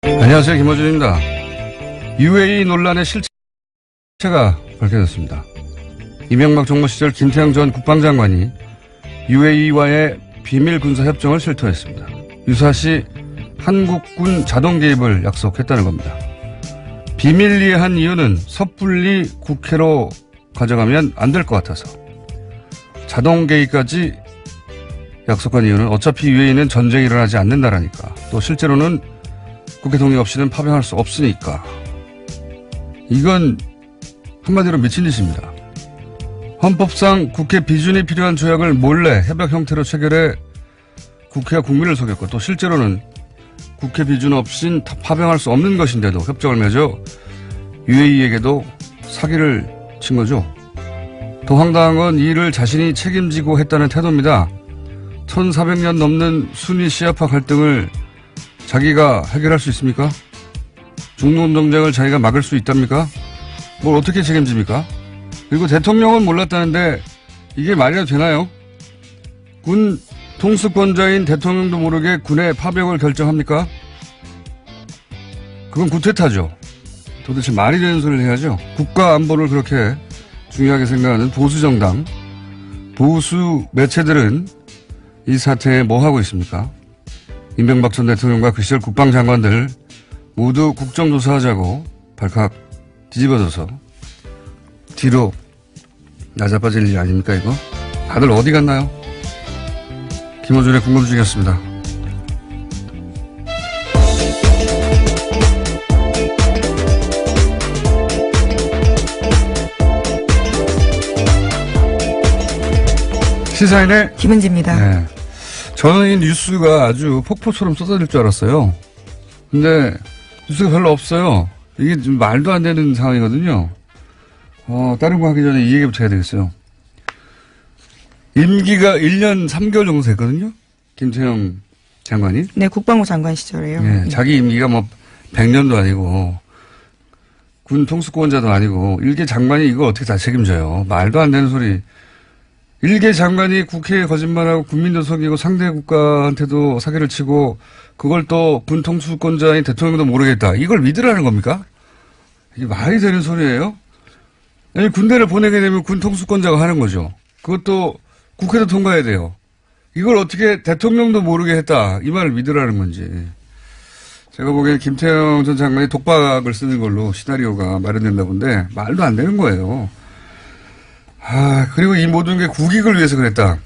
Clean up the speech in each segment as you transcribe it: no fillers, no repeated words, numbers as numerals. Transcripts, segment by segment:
안녕하세요. 김어준입니다. UAE 논란의 실체가 밝혀졌습니다. 이명박 정부 시절 김태형 전 국방장관이 UAE와의 비밀 군사 협정을 실토했습니다. 유사시 한국군 자동 개입을 약속했다는 겁니다. 비밀리에 한 이유는 섣불리 국회로 가져가면 안 될 것 같아서. 자동 개입까지 약속한 이유는 어차피 UAE는 전쟁이 일어나지 않는다라니까. 또 실제로는 국회 동의 없이는 파병할 수 없으니까. 이건 한마디로 미친 짓입니다. 헌법상 국회 비준이 필요한 조약을 몰래 협약 형태로 체결해 국회와 국민을 속였고, 또 실제로는 국회 비준 없인 파병할 수 없는 것인데도 협정을 맺어 UAE에게도 사기를 친 거죠. 더 황당한 건 이 일을 자신이 책임지고 했다는 태도입니다. 1400년 넘는 순위 시아파 갈등을 자기가 해결할 수 있습니까? 중동 정쟁을 자기가 막을 수 있답니까? 뭘 어떻게 책임집니까? 그리고 대통령은 몰랐다는데 이게 말이나 되나요? 군 통수권자인 대통령도 모르게 군의 파병을 결정합니까? 그건 구태타죠. 도대체 말이 되는 소리를 해야죠. 국가 안보를 그렇게 중요하게 생각하는 보수 정당, 보수 매체들은 이 사태에 뭐 하고 있습니까? 이명박 전 대통령과 그 시절 국방장관들 모두 국정조사하자고 발칵 뒤집어져서 뒤로 나자빠질 일 아닙니까 이거? 다들 어디 갔나요? 김어준의 궁금증이었습니다. 시사인의 김은지입니다. 네. 저는 이 뉴스가 아주 폭포처럼 쏟아질 줄 알았어요. 근데 뉴스가 별로 없어요. 이게 좀 말도 안 되는 상황이거든요. 다른 거 하기 전에 이 얘기부터 해야 되겠어요. 임기가 1년 3개월 정도 됐거든요. 김태형 장관이. 네, 국방부 장관 시절에요. 네, 자기 임기가 뭐 100년도 아니고 군 통수권자도 아니고 일개 장관이 이걸 어떻게 다 책임져요. 말도 안 되는 소리. 일개 장관이 국회에 거짓말하고 국민도 속이고 상대 국가한테도 사기를 치고 그걸 또 군 통수권자인 대통령도 모르겠다. 이걸 믿으라는 겁니까? 이게 말이 되는 소리예요? 아니, 군대를 보내게 되면 군 통수권자가 하는 거죠. 그것도 국회도 통과해야 돼요. 이걸 어떻게 대통령도 모르게 했다. 이 말을 믿으라는 건지. 제가 보기엔 김태형 전 장관이 독박을 쓰는 걸로 시나리오가 마련된다 본데 말도 안 되는 거예요. 그리고 이 모든 게 국익을 위해서 그랬다.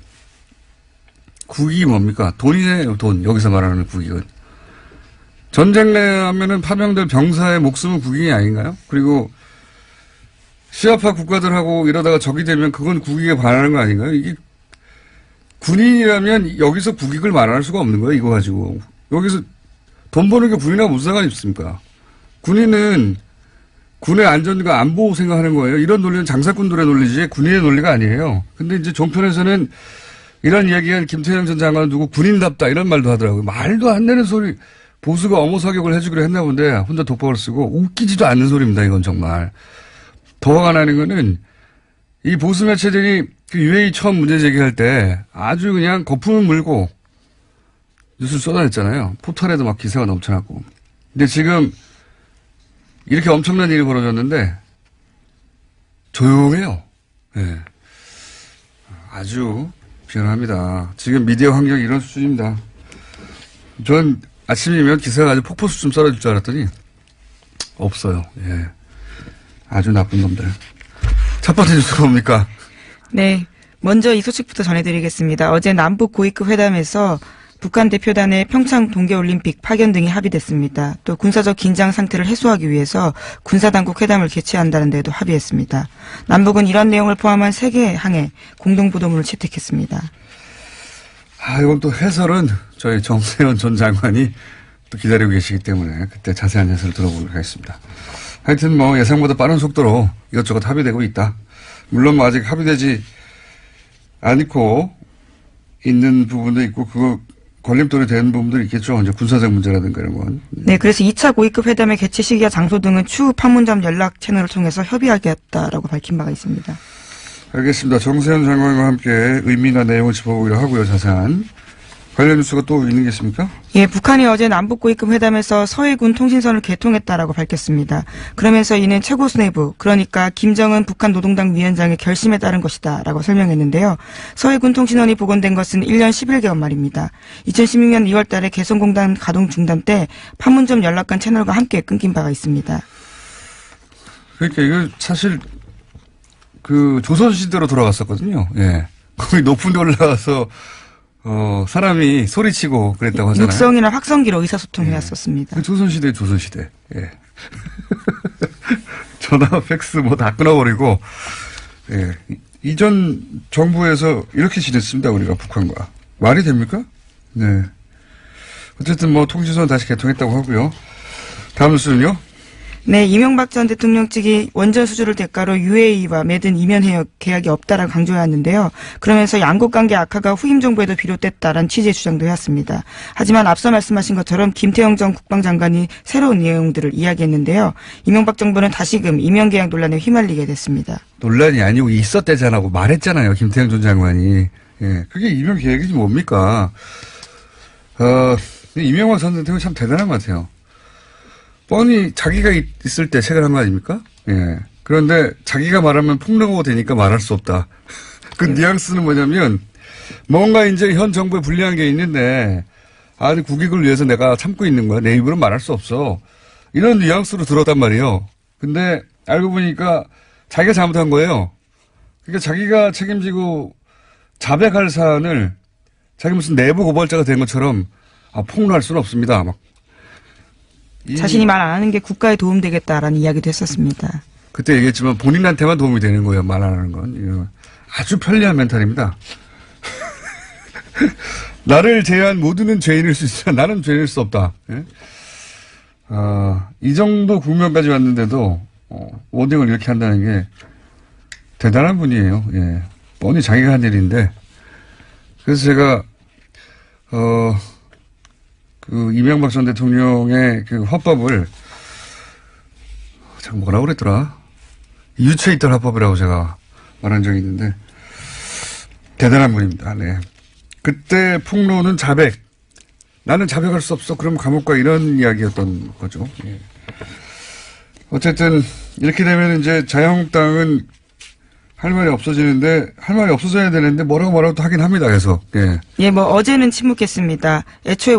국익이 뭡니까? 돈이네요, 돈. 여기서 말하는 국익은. 전쟁 내면은 파병될 병사의 목숨은 국익이 아닌가요? 그리고 시아파 국가들하고 이러다가 적이 되면 그건 국익에 반하는 거 아닌가요? 이게 군인이라면 여기서 국익을 말할 수가 없는 거예요, 이거 가지고. 여기서 돈 버는 게 군인하고 무슨 상관이 있습니까? 군인은 군의 안전과 안보 생각하는 거예요. 이런 논리는 장사꾼들의 논리지 군인의 논리가 아니에요. 근데 이제 종편에서는 이런 이야기한 김태형 전 장관은 누구 군인답다 이런 말도 하더라고요. 말도 안 되는 소리. 보수가 어머 사격을 해주기로 했나 본데 혼자 독박을 쓰고 웃기지도 않는 소리입니다. 이건 정말. 더 화가 나는 거는 이 보수 매체들이 그 UAE 처음 문제 제기할 때 아주 그냥 거품을 물고 뉴스를 쏟아냈잖아요. 포털에도 막 기사가 넘쳐났고. 근데 지금 이렇게 엄청난 일이 벌어졌는데 조용해요. 네. 아주 비관합니다. 지금 미디어 환경이 이런 수준입니다. 전 아침이면 기사가 아주 폭포수준 쏟아질 줄 알았더니 없어요. 예. 아주 나쁜 놈들. 첫 번째 뉴스가 뭡니까? 네, 먼저 이 소식부터 전해드리겠습니다. 어제 남북 고위급 회담에서 북한 대표단의 평창 동계올림픽 파견 등이 합의됐습니다. 또 군사적 긴장 상태를 해소하기 위해서 군사당국 회담을 개최한다는 데도 합의했습니다. 남북은 이런 내용을 포함한 3개의 항에 공동보도문을 채택했습니다. 이건 또 해설은 저희 정세현 전 장관이 또 기다리고 계시기 때문에 그때 자세한 해설을 들어보도록 하겠습니다. 하여튼 뭐 예상보다 빠른 속도로 이것저것 합의되고 있다. 물론 뭐 아직 합의되지 않고 있는 부분도 있고 그거 걸림돌이 되는 부분들이 있겠죠. 이제 군사적 문제라든가 이런 건. 네, 그래서 2차 고위급 회담의 개최 시기와 장소 등은 추후 판문점 연락 채널을 통해서 협의하겠다라고 밝힌 바가 있습니다. 알겠습니다. 정세현 장관과 함께 의미나 내용을 짚어보기로 하고요. 자세한. 관련 뉴스가 또 있는 게 있습니까? 예, 북한이 어제 남북고위급 회담에서 서해군 통신선을 개통했다라고 밝혔습니다. 그러면서 이는 최고 수뇌부, 그러니까 김정은 북한 노동당 위원장의 결심에 따른 것이다라고 설명했는데요. 서해군 통신원이 복원된 것은 1년 11개월 말입니다. 2016년 2월 달에 개성공단 가동 중단 때 판문점 연락관 채널과 함께 끊긴 바가 있습니다. 그러니까 이거 사실 그 조선시대로 돌아갔었거든요. 예. 거기 높은 데 올라가서 사람이 소리치고 그랬다고 하잖아요. 육성이나 확성기로 의사소통을 해왔었습니다. 그 조선시대. 예. 전화, 팩스 뭐 다 끊어버리고, 예. 이전 정부에서 이렇게 지냈습니다. 우리가 북한과. 말이 됩니까? 네. 어쨌든 뭐 통신선 다시 개통했다고 하고요. 다음 뉴스는요? 네, 이명박 전 대통령 측이 원전 수주를 대가로 UAE와 맺은 이면 해역 계약이 없다라고 강조해왔는데요. 그러면서 양국 관계 악화가 후임 정부에도 비롯됐다라는 취지의 주장도 해왔습니다. 하지만 앞서 말씀하신 것처럼 김태형 전 국방장관이 새로운 내용들을 이야기했는데요. 이명박 정부는 다시금 이면 계약 논란에 휘말리게 됐습니다. 논란이 아니고 있었대잖아고 말했잖아요. 김태형 전 장관이. 예. 그게 이면 계획이지 뭡니까? 이명박 전 대통령이 참 대단한 것 같아요. 뻔히 자기가 있을 때 책을 한 거 아닙니까? 예. 그런데 자기가 말하면 폭로가 되니까 말할 수 없다. 그 뉘앙스는 뭐냐면 뭔가 이제 현 정부에 불리한 게 있는데 아주 국익을 위해서 내가 참고 있는 거야. 내 입으로 말할 수 없어. 이런 뉘앙스로 들었단 말이에요. 근데 알고 보니까 자기가 잘못한 거예요. 그러니까 자기가 책임지고 자백할 사안을 자기 무슨 내부 고발자가 된 것처럼 폭로할 수는 없습니다. 막. 자신이 말 안 하는 게 국가에 도움되겠다라는 이야기도 했었습니다. 그때 얘기했지만 본인한테만 도움이 되는 거예요. 말 안 하는 건. 아주 편리한 멘탈입니다. 나를 제외한 모두는 죄인일 수 있어. 나는 죄인일 수 없다. 예? 이 정도 국면까지 왔는데도 워딩을 이렇게 한다는 게 대단한 분이에요. 예. 뻔히 자기가 한 일인데 그래서 제가 그 이명박 전 대통령의 그 화법을 참 뭐라고 그랬더라? 유체에 있던 화법이라고 제가 말한 적이 있는데 대단한 분입니다. 네. 그때 폭로는 자백. 나는 자백할 수 없어. 그럼 감옥 가 이런 이야기였던 거죠. 예. 어쨌든 이렇게 되면 이제 자유한국당은 할 말이 없어지는데 할 말이 없어져야 되는데 뭐라고 또 하긴 합니다. 계속. 예. 예, 뭐 어제는 침묵했습니다. 애초에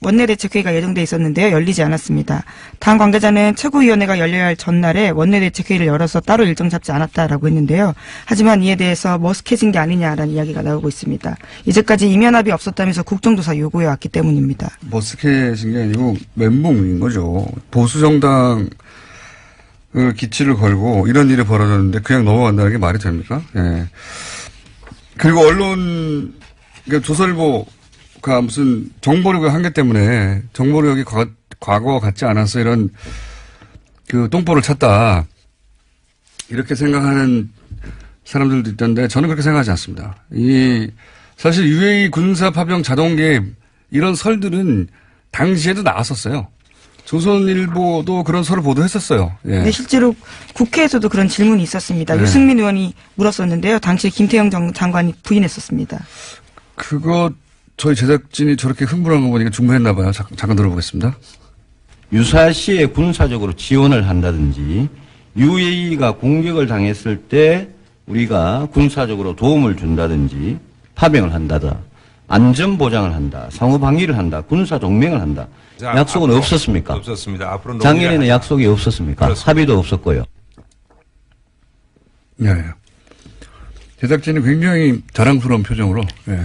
원내대책회의가 예정돼 있었는데요. 열리지 않았습니다. 당 관계자는 최고위원회가 열려야 할 전날에 원내대책회의를 열어서 따로 일정 잡지 않았다라고 했는데요. 하지만 이에 대해서 머쓱해진 게 아니냐라는 이야기가 나오고 있습니다. 이제까지 이면합이 없었다면서 국정조사 요구해 왔기 때문입니다. 머쓱해진 게 아니고 멘붕인 거죠. 보수정당 기치를 걸고 이런 일이 벌어졌는데 그냥 넘어간다는 게 말이 됩니까? 예. 그리고 언론, 그러니까 조선일보가 무슨 정보력의 한계 때문에 정보력이 과거와 같지 않아서 이런 그 똥보를 찼다. 이렇게 생각하는 사람들도 있던데 저는 그렇게 생각하지 않습니다. 사실 UAE 군사 파병 자동 개입 이런 설들은 당시에도 나왔었어요. 조선일보도 그런 설을 보도했었어요. 예. 네, 실제로 국회에서도 그런 질문이 있었습니다. 네. 유승민 의원이 물었었는데요. 당시 김태형 장관이 부인했었습니다. 그거 저희 제작진이 저렇게 흥분한 거 보니까 중매했나 봐요. 잠깐 들어보겠습니다. 유사시에 군사적으로 지원을 한다든지 UAE가 공격을 당했을 때 우리가 군사적으로 도움을 준다든지 파병을 한다다. 안전 보장을 한다. 상호 방위를 한다. 군사 동맹을 한다. 약속은 없었습니까? 없었습니다. 앞으로 작년에는 약속이 없었습니까? 그렇습니다. 합의도 없었고요. 네. 제작진이 굉장히 자랑스러운 표정으로. 예.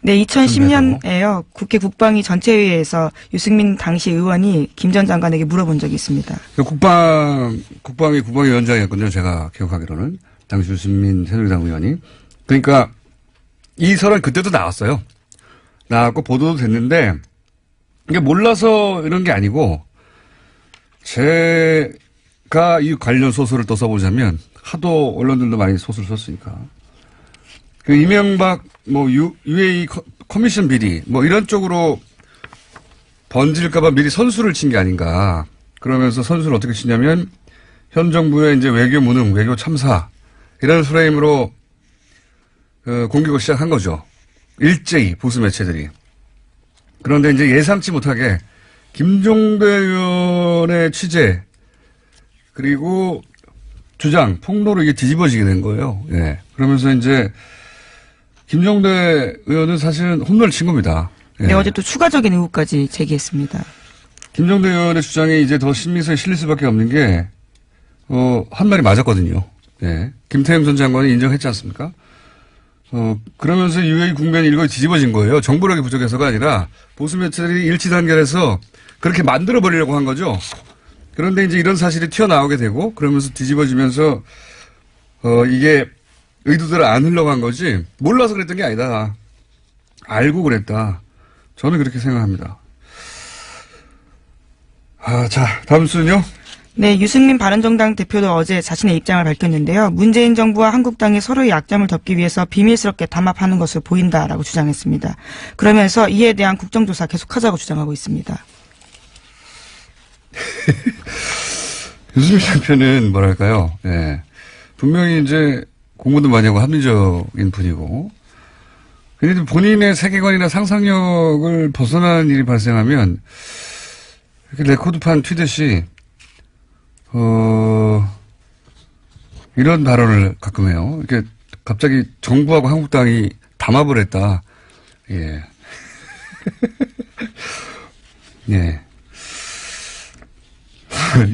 네, 2010년에요. 국회 국방위 전체회의에서 유승민 당시 의원이 김 전 장관에게 물어본 적이 있습니다. 국방위 국방위원장이었거든요. 제가 기억하기로는. 당시 유승민 새누리당 의원이. 그러니까 이 설은 그때도 나왔어요. 나왔고 보도도 됐는데 이게 몰라서 이런 게 아니고 제가 이 관련 소설을 또 써보자면 하도 언론들도 많이 소설 썼으니까 그 이명박 UAE 커미션 비리 이런 쪽으로 번질까봐 미리 선수를 친 게 아닌가. 그러면서 선수를 어떻게 치냐면 현 정부의 이제 외교 무능, 외교 참사 이런 프레임으로 공격을 시작한 거죠. 일제히 보수 매체들이. 그런데 이제 예상치 못하게 김종대 의원의 취재 그리고 주장, 폭로로 이게 뒤집어지게 된 거예요. 예. 그러면서 이제 김종대 의원은 사실은 홈런을 친 겁니다. 예. 네, 어제 또 추가적인 의혹까지 제기했습니다. 김종대 의원의 주장이 이제 더 신빙성에 실릴 수밖에 없는 게, 한 말이 맞았거든요. 예. 김태형 전 장관이 인정했지 않습니까? 그러면서 UAE 국면이 일거에 뒤집어진 거예요. 정보력이 부족해서가 아니라 보수 매체들이 일치 단결해서 그렇게 만들어버리려고 한 거죠. 그런데 이제 이런 사실이 튀어나오게 되고 그러면서 뒤집어지면서 이게 의도대로 안 흘러간 거지 몰라서 그랬던 게 아니다. 알고 그랬다. 저는 그렇게 생각합니다. 자, 다음 순요. 네, 유승민 바른정당 대표도 어제 자신의 입장을 밝혔는데요. 문재인 정부와 한국당이 서로의 약점을 덮기 위해서 비밀스럽게 담합하는 것으로 보인다라고 주장했습니다. 그러면서 이에 대한 국정조사 계속하자고 주장하고 있습니다. 유승민 대표는 뭐랄까요. 예. 분명히 이제 공부도 많이 하고 합리적인 분이고 그런데 본인의 세계관이나 상상력을 벗어나는 일이 발생하면 이렇게 레코드판 튀듯이 이런 발언을 가끔 해요. 이렇게 갑자기 정부하고 한국당이 담합을 했다. 예. 예.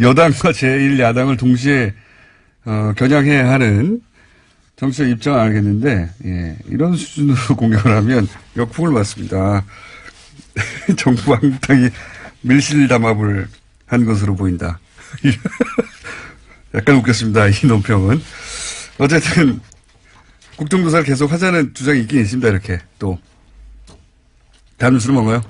여당과 제1야당을 동시에 겨냥해야 하는 정치적 입장은 알겠는데 예. 이런 수준으로 공격을 하면 역풍을 맞습니다. 정부와 한국당이 밀실담합을 한 것으로 보인다. 약간 웃겼습니다. 이 논평은. 어쨌든 국정조사를 계속 하자는 주장이 있긴 있습니다. 이렇게 또. 다음 뉴스는 뭔가요?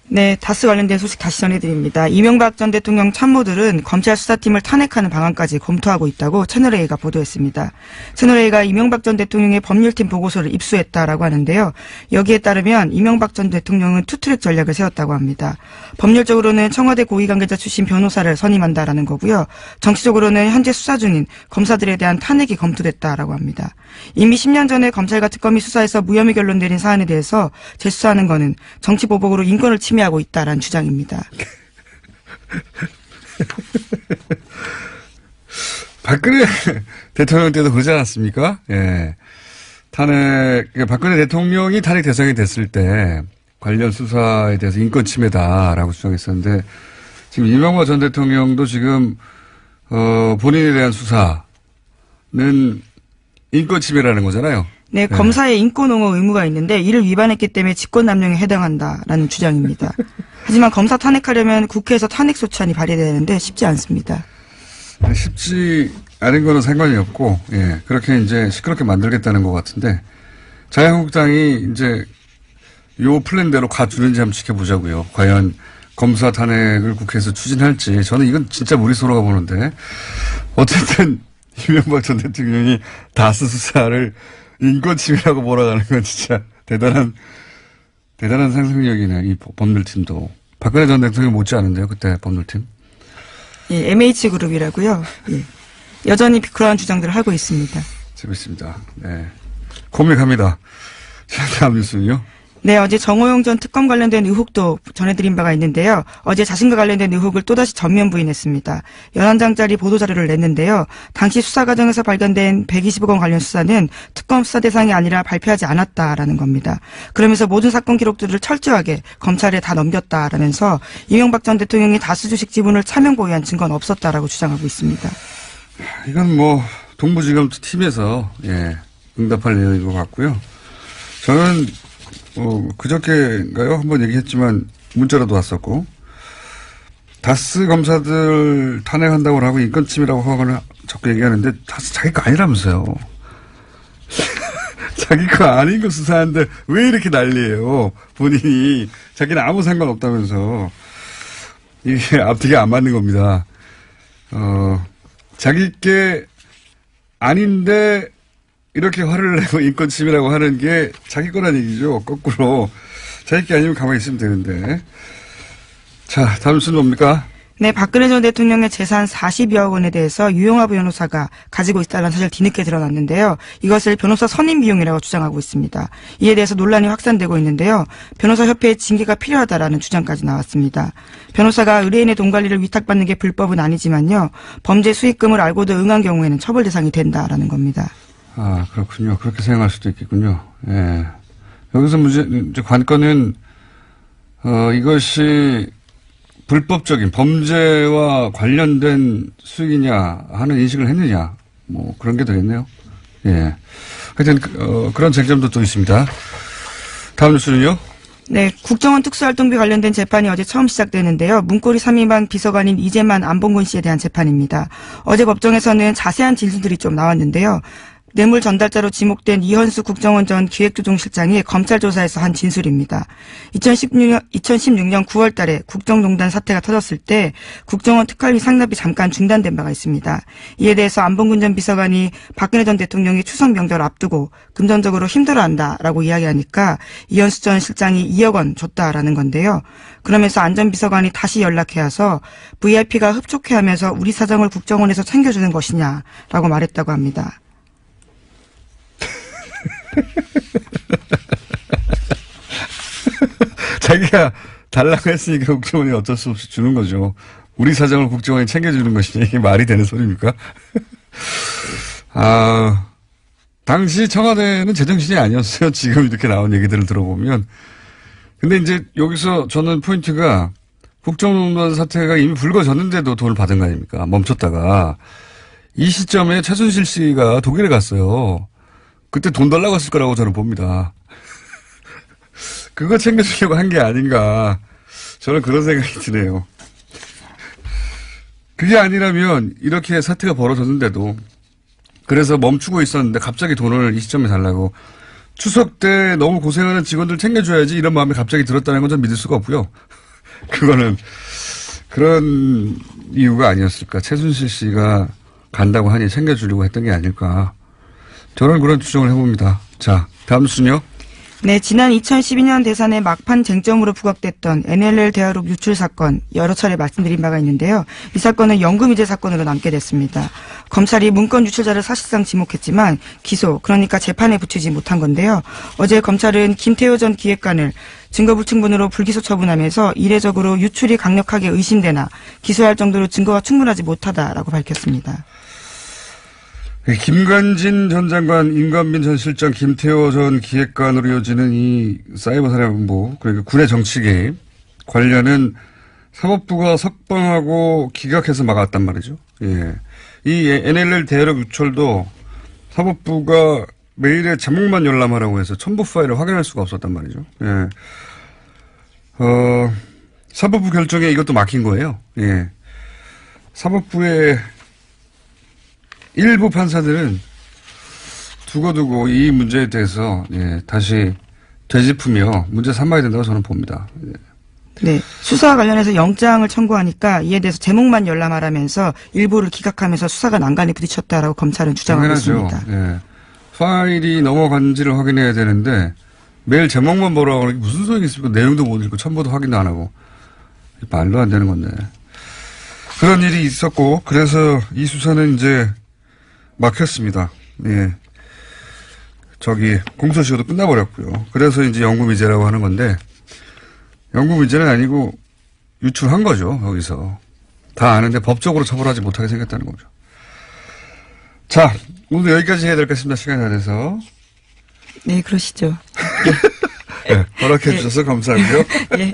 네, 다스 관련된 소식 다시 전해드립니다. 이명박 전 대통령 참모들은 검찰 수사팀을 탄핵하는 방안까지 검토하고 있다고 채널A가 보도했습니다. 채널A가 이명박 전 대통령의 법률팀 보고서를 입수했다라고 하는데요. 여기에 따르면 이명박 전 대통령은 투트랙 전략을 세웠다고 합니다. 법률적으로는 청와대 고위관계자 출신 변호사를 선임한다라는 거고요. 정치적으로는 현재 수사 중인 검사들에 대한 탄핵이 검토됐다라고 합니다. 이미 10년 전에 검찰과 특검이 수사해서 무혐의 결론 내린 사안에 대해서 재수사하는 거는 정치보복으로 인권을 침해하고 있다라는 주장입니다. 박근혜 대통령 때도 그러지 않았습니까? 예. 박근혜 대통령이 탄핵 대상이 됐을 때 관련 수사에 대해서 인권 침해다라고 주장했었는데 지금 이명박 전 대통령도 지금, 본인에 대한 수사는 인권 침해라는 거잖아요. 네, 검사의 인권 옹호 의무가 있는데 이를 위반했기 때문에 직권남용에 해당한다라는 주장입니다. 하지만 검사 탄핵하려면 국회에서 탄핵 소추안이 발의되는데 쉽지 않습니다. 쉽지 않은 거는 상관이 없고, 예, 그렇게 이제 시끄럽게 만들겠다는 것 같은데, 자유한국당이 이제 요 플랜대로 가주는지 한번 지켜보자고요. 과연 검사 탄핵을 국회에서 추진할지, 저는 이건 진짜 무리수라고 보는데, 어쨌든 이명박 전 대통령이 다스 수사를 인권침해라고 몰아가는 건 진짜 대단한 상상력이네, 이 법률팀도. 박근혜 전 대통령 못지 않은데요, 그때 법률팀? 예, MH그룹이라고요. 예. 여전히 그러한 주장들을 하고 있습니다. 재밌습니다. 네. 코믹합니다. 자, 다음 뉴스는요? 네, 어제 정호영 전 특검 관련된 의혹도 전해드린 바가 있는데요. 어제 자신과 관련된 의혹을 또다시 전면 부인했습니다. 11장짜리 보도자료를 냈는데요. 당시 수사 과정에서 발견된 120억 원 관련 수사는 특검 수사 대상이 아니라 발표하지 않았다라는 겁니다. 그러면서 모든 사건 기록들을 철저하게 검찰에 다 넘겼다라면서 이명박 전 대통령이 다수 주식 지분을 차명 보유한 증거는 없었다라고 주장하고 있습니다. 이건 뭐 동부지검 팀에서 예, 응답할 내용인 것 같고요. 저는 그저께인가요? 한번 얘기했지만 문자로도 왔었고 다스 검사들 탄핵한다고 하고 인권침해라고 하거나 자꾸 얘기하는데 다스 자기 거 아니라면서요. 자기 거 아닌 거 수사하는데 왜 이렇게 난리예요. 본인이 자기는 아무 상관없다면서 이게 앞뒤가 안 맞는 겁니다. 자기 게 아닌데 이렇게 화를 내고 인권 침해라고 하는 게 자기 거란 얘기죠. 거꾸로. 자기 게 아니면 가만히 있으면 되는데. 자, 다음 순 뭡니까? 네, 박근혜 전 대통령의 재산 40여억 원에 대해서 유영하 변호사가 가지고 있다는 사실 뒤늦게 드러났는데요. 이것을 변호사 선임 비용이라고 주장하고 있습니다. 이에 대해서 논란이 확산되고 있는데요. 변호사협회의 징계가 필요하다라는 주장까지 나왔습니다. 변호사가 의뢰인의 돈 관리를 위탁받는 게 불법은 아니지만요. 범죄 수익금을 알고도 응한 경우에는 처벌 대상이 된다라는 겁니다. 아, 그렇군요. 그렇게 생각할 수도 있겠군요. 예. 여기서 이제 관건은, 이것이 불법적인 범죄와 관련된 수익이냐 하는 인식을 했느냐. 뭐 그런 게 되겠네요. 예. 하여튼, 그런 쟁점도 또 있습니다. 다음 뉴스는요? 네, 국정원 특수활동비 관련된 재판이 어제 처음 시작되는데요. 문고리 3인방 비서관인 이재만 안봉근 씨에 대한 재판입니다. 어제 법정에서는 자세한 진술들이 좀 나왔는데요. 뇌물 전달자로 지목된 이현수 국정원 전 기획조정실장이 검찰 조사에서 한 진술입니다. 2016년 9월 달에 국정농단 사태가 터졌을 때 국정원 특활비 상납이 잠깐 중단된 바가 있습니다. 이에 대해서 안봉근 전 비서관이 박근혜 전 대통령이 추석 명절 앞두고 금전적으로 힘들어한다라고 이야기하니까 이현수 전 실장이 2억 원 줬다라는 건데요. 그러면서 안 전 비서관이 다시 연락해와서 VIP가 흡족해하면서 우리 사정을 국정원에서 챙겨주는 것이냐라고 말했다고 합니다. 자기가 달라고 했으니까 국정원이 어쩔 수 없이 주는 거죠. 우리 사정을 국정원이 챙겨주는 것이냐. 이게 말이 되는 소리입니까? 아, 당시 청와대는 제정신이 아니었어요. 지금 이렇게 나온 얘기들을 들어보면. 근데 이제 여기서 저는 포인트가 국정농단 사태가 이미 불거졌는데도 돈을 받은 거 아닙니까? 멈췄다가. 이 시점에 최순실 씨가 독일에 갔어요. 그때 돈 달라고 했을 거라고 저는 봅니다. 그거 챙겨주려고 한 게 아닌가. 저는 그런 생각이 드네요. 그게 아니라면 이렇게 사태가 벌어졌는데도 그래서 멈추고 있었는데 갑자기 돈을 이 시점에 달라고 추석 때 너무 고생하는 직원들 챙겨줘야지 이런 마음이 갑자기 들었다는 건 전 믿을 수가 없고요. 그거는 그런 이유가 아니었을까. 최순실 씨가 간다고 하니 챙겨주려고 했던 게 아닐까. 저는 그런 추정을 해봅니다. 자, 다음 뉴스는요. 네, 지난 2012년 대선의 막판 쟁점으로 부각됐던 NLL 대화록 유출 사건 여러 차례 말씀드린 바가 있는데요. 이 사건은 연금이체 사건으로 남게 됐습니다. 검찰이 문건 유출자를 사실상 지목했지만 기소, 그러니까 재판에 붙이지 못한 건데요. 어제 검찰은 김태효 전 기획관을 증거불충분으로 불기소 처분하면서 이례적으로 유출이 강력하게 의심되나 기소할 정도로 증거가 충분하지 못하다라고 밝혔습니다. 김관진 전 장관, 임관빈 전 실장, 김태호 전 기획관으로 이어지는 이 사이버 사령부, 그러니까 군의 정치 개입 관련은 사법부가 석방하고 기각해서 막았단 말이죠. 예. 이 NLL 대화록 유출도 사법부가 메일에 제목만 열람하라고 해서 첨부 파일을 확인할 수가 없었단 말이죠. 예. 사법부 결정에 이것도 막힌 거예요. 예. 사법부의 일부 판사들은 두고두고 이 문제에 대해서 예, 다시 되짚으며 문제 삼아야 된다고 저는 봅니다. 예. 네, 수사와 관련해서 영장을 청구하니까 이에 대해서 제목만 열람하라면서 일부를 기각하면서 수사가 난간에 부딪혔다라고 검찰은 주장하고 당연하죠. 있습니다. 예. 파일이 넘어간지를 확인해야 되는데 매일 제목만 보라고 하는 게 무슨 소용이 있습니까? 내용도 못 읽고 첨부도 확인도 안 하고 말도 안 되는 건데. 그런 일이 있었고 그래서 이 수사는 이제 막혔습니다. 예. 공소시효도 끝나버렸고요. 그래서 이제 연구미제라고 하는 건데, 연구미제는 아니고 유출한 거죠, 여기서. 다 아는데 법적으로 처벌하지 못하게 생겼다는 거죠. 자, 오늘 여기까지 해야 될 것 같습니다. 시간이 다 돼서. 네, 그러시죠. 네, 허락해 주셔서 감사하고요. 네.